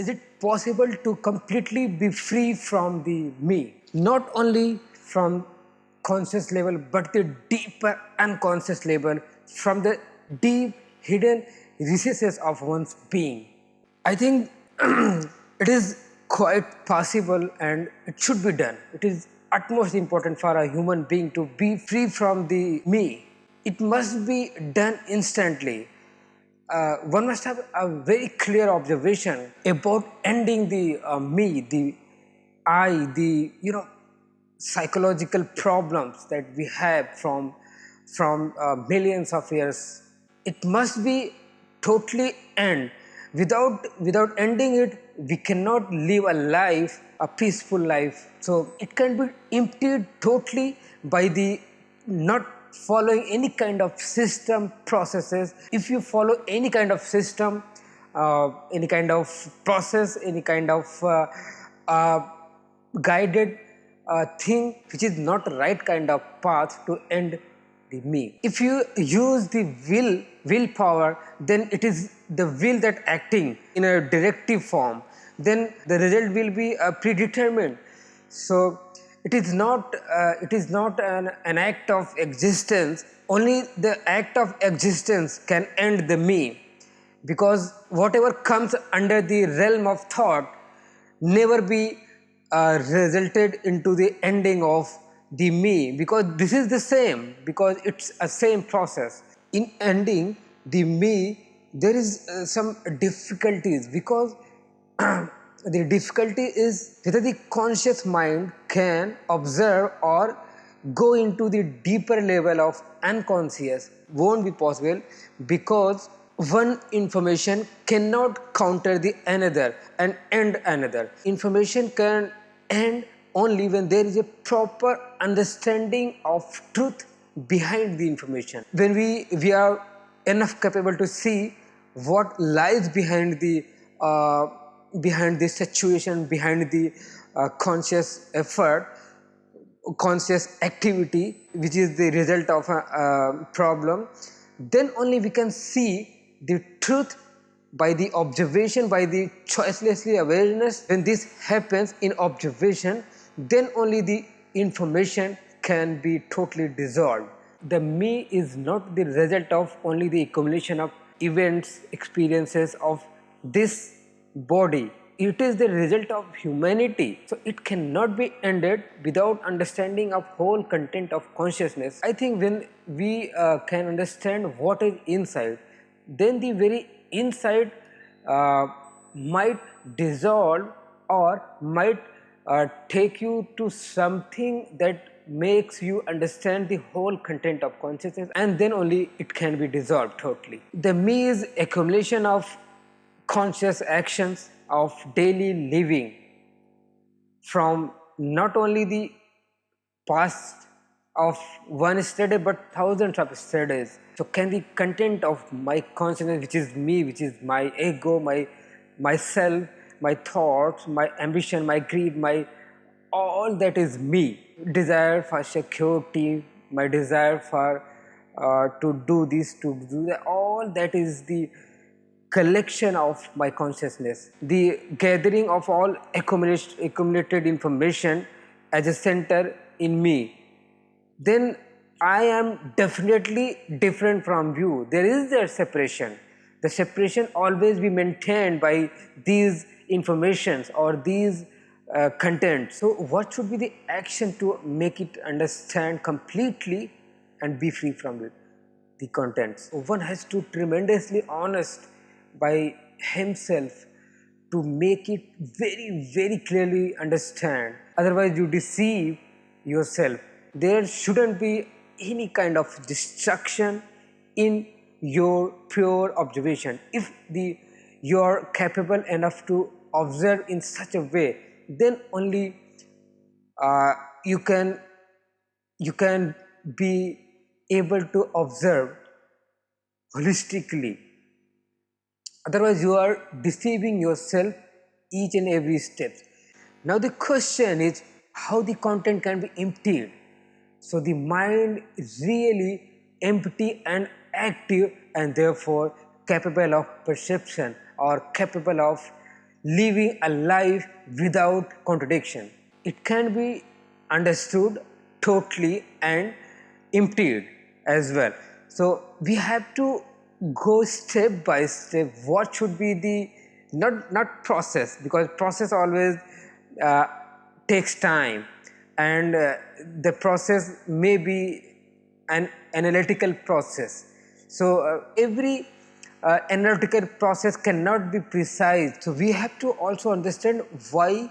is it possible to completely be free from the me? Not only from conscious level, but the deeper unconscious level, from the deep hidden recesses of one's being. I think it is quite possible and it should be done. It is utmost important for a human being to be free from the me. It must be done instantly. One must have a very clear observation about ending the me, the I, the psychological problems that we have from millions of years. It must be totally end. Without ending it, we cannot live a life, a peaceful life. So it can be emptied totally by the not following any kind of system processes. If you follow any kind of system, any kind of process, any kind of guided thing which is not the right kind of path to end the me. If you use the willpower, then it is the will that acting in a directive form, then the result will be predetermined. So it is not an act of existence. Only the act of existence can end the me, because whatever comes under the realm of thought never be resulted into the ending of the me, because this is the same, because it's a same process. In ending the me, there is some difficulties, because the difficulty is whether the conscious mind can observe or go into the deeper level of unconscious. Won't be possible, because one information cannot counter the another and end another. Information can end only when there is a proper understanding of truth behind the information. When we are enough capable to see what lies behind the situation, behind the conscious effort, conscious activity, which is the result of a problem, then only we can see the truth by the observation, by the choicelessly awareness. When this happens in observation, then only the information can be totally dissolved. The me is not the result of only the accumulation of events, experiences of this body. It is the result of humanity. So it cannot be ended without understanding of whole content of consciousness. I think when we can understand what is inside, then the very inside might dissolve or might take you to something that makes you understand the whole content of consciousness, and then only it can be dissolved totally. The me is accumulation of conscious actions of daily living from not only the past of one yesterday but thousands of yesterdays. So can the content of my consciousness, which is me, which is my ego, my myself, my thoughts, my ambition, my greed, my all that is me, desire for security, my desire for to do this, to do that, all that is the collection of my consciousness, the gathering of all accumulated information as a center in me. Then I am definitely different from you. There is a separation. The separation always be maintained by these informations or these content. So what should be the action to make it understand completely and be free from it, the contents? One has to tremendously honest by himself to make it very clearly understand. Otherwise you deceive yourself. There shouldn't be any kind of destruction in your pure observation. If you are capable enough to observe in such a way, then only uh, you can be able to observe holistically. Otherwise you are deceiving yourself each and every step. Now the question is how the content can be emptied. So the mind is really empty and active, and therefore capable of perception or capable of living a life without contradiction. It can be understood totally and emptied as well. So we have to go step by step what should be the not process, because process always uh, takes time, and the process may be an analytical process. So every analytical process cannot be precise. So we have to also understand why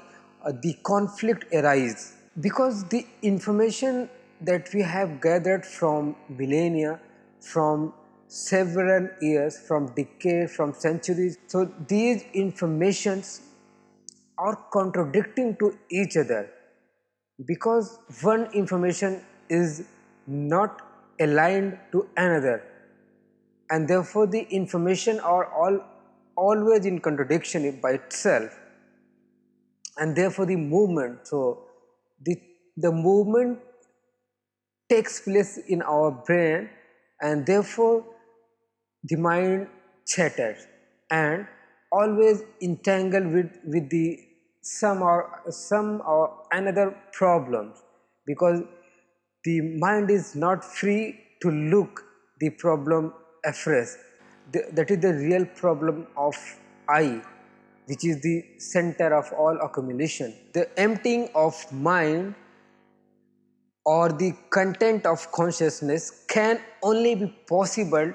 the conflict arises, because the information that we have gathered from millennia, from several years, from decades, from centuries, so these informations are contradicting to each other, because one information is not aligned to another, and therefore the information are always in contradiction by itself, and therefore the movement, so the movement takes place in our brain, and therefore the mind chatters and always entangled with the some or another problems, because the mind is not free to look the problem afresh. That is the real problem of I, which is the center of all accumulation. The emptying of mind or the content of consciousness can only be possible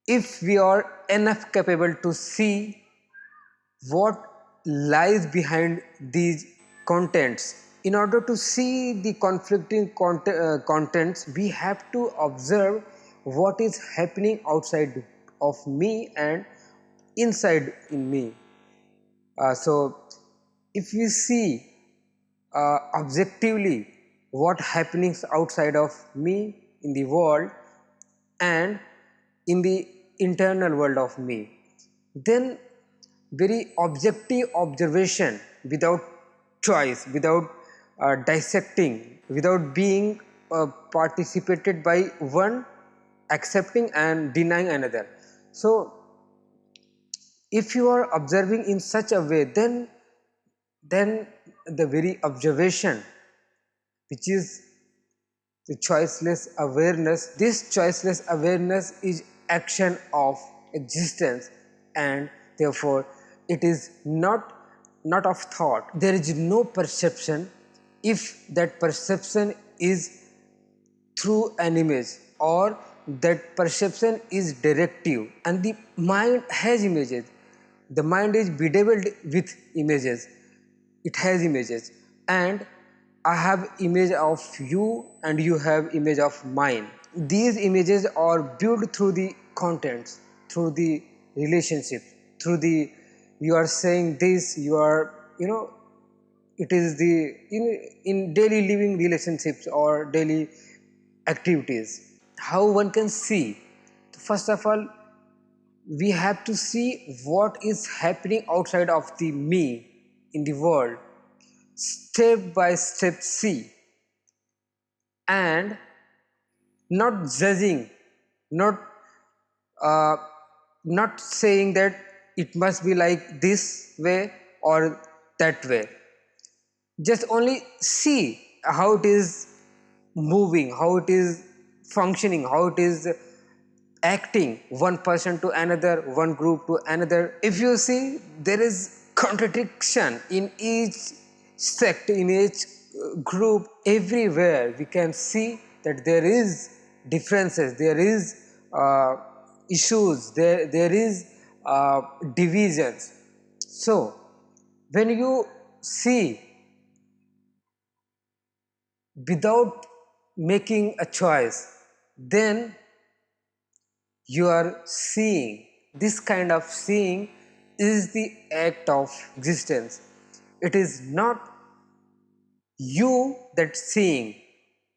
if we are enough capable to see what lies behind these contents. In order to see the conflicting contents, we have to observe what is happening outside of me and inside in me. So if we see objectively what happenings outside of me in the world and in the internal world of me, then very objective observation without choice, without dissecting, without being participated by one accepting and denying another. So if you are observing in such a way, then the very observation, which is the choiceless awareness, this choiceless awareness is action of existence, and therefore it is not of thought. There is no perception if that perception is through an image, or that perception is directive, and the mind has images. The mind is bedeviled with images. It has images, and I have image of you and you have image of mine. These images are built through the contents, through the relationship, through the, you are saying this, you are, it is the in daily living relationships or daily activities. How one can see? First of all, we have to see what is happening outside of the me in the world. Step by step see, and not judging, not uh, not saying that it must be like this way or that way. Just only see how it is moving, how it is functioning, how it is acting, one person to another, one group to another. If you see, there is contradiction in each sect, in each group, everywhere we can see that there is differences, there is issues, there is divisions. So when you see without making a choice, then you are seeing. This kind of seeing is the act of existence. It is not you that seeing,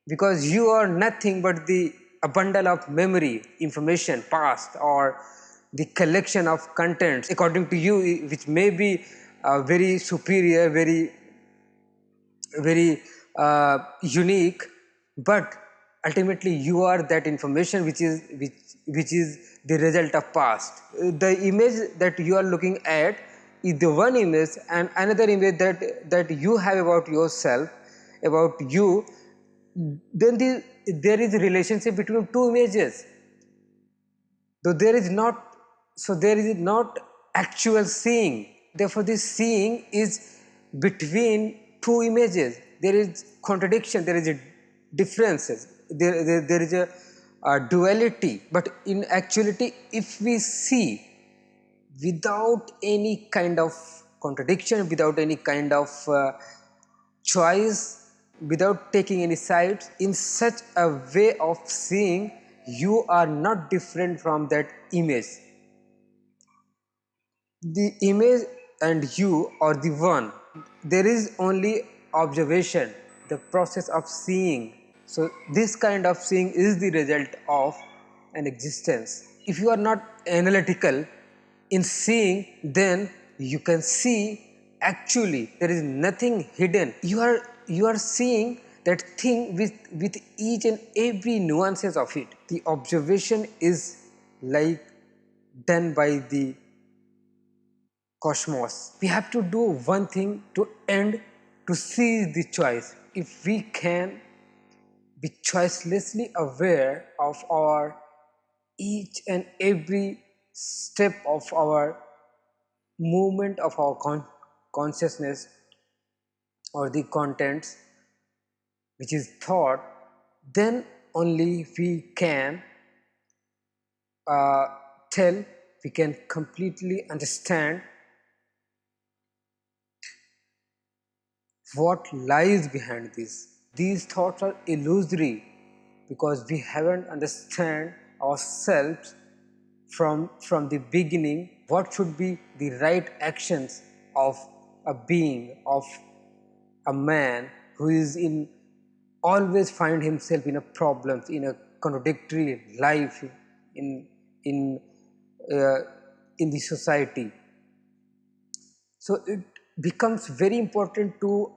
because you are nothing but the a bundle of memory, information, past, or the collection of contents according to you, which may be very superior, very unique, but ultimately you are that information which is the result of past. The image that you are looking at the one image and another image that you have about yourself, about you, then there is a relationship between two images. Though there is not actual seeing. Therefore, this seeing is between two images. There is contradiction. There is a differences. There is a duality. But in actuality, if we see without any kind of contradiction, without any kind of choice, without taking any sides, in such a way of seeing, you are not different from that image. The image and you are the one. There is only observation, the process of seeing. So this kind of seeing is the result of an existence. If you are not analytical in seeing, then you can see actually there is nothing hidden. You are seeing that thing with each and every nuances of it. The observation is like done by the cosmos. We have to do one thing to end, to seize the choice. If we can be choicelessly aware of our each and every step of our movement of our consciousness or the contents which is thought, then only we can tell, we can completely understand what lies behind this. These thoughts are illusory because we haven't understand ourselves from the beginning what should be the right actions of a being, of a man who is in always find himself in a problem, in a contradictory life in in uh, in the society. So it becomes very important to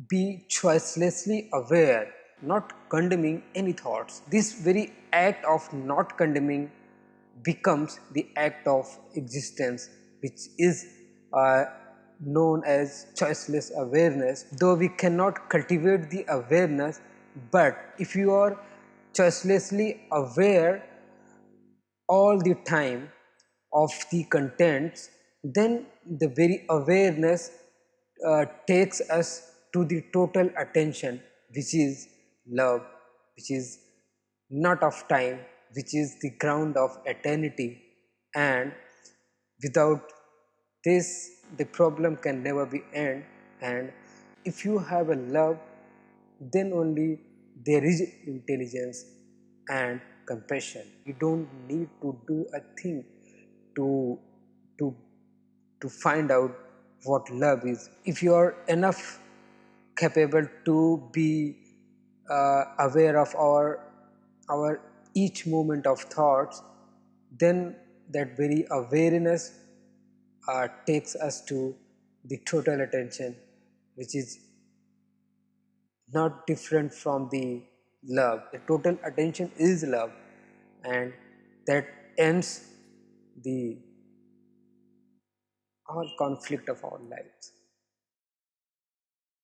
be choicelessly aware, not condemning any thoughts. This very act of not condemning becomes the act of existence, which is uh, known as choiceless awareness. Though we cannot cultivate the awareness, but if you are choicelessly aware all the time of the contents, then the very awareness takes us to the total attention, which is love, which is not of time, which is the ground of eternity. And without this, the problem can never be end. And if you have a love, then only there is intelligence and compassion. You don't need to do a thing to to to find out what love is. If you are enough capable to be aware of our each moment of thoughts, then that very awareness takes us to the total attention, which is not different from the love. The total attention is love, and that ends the all conflict of our lives.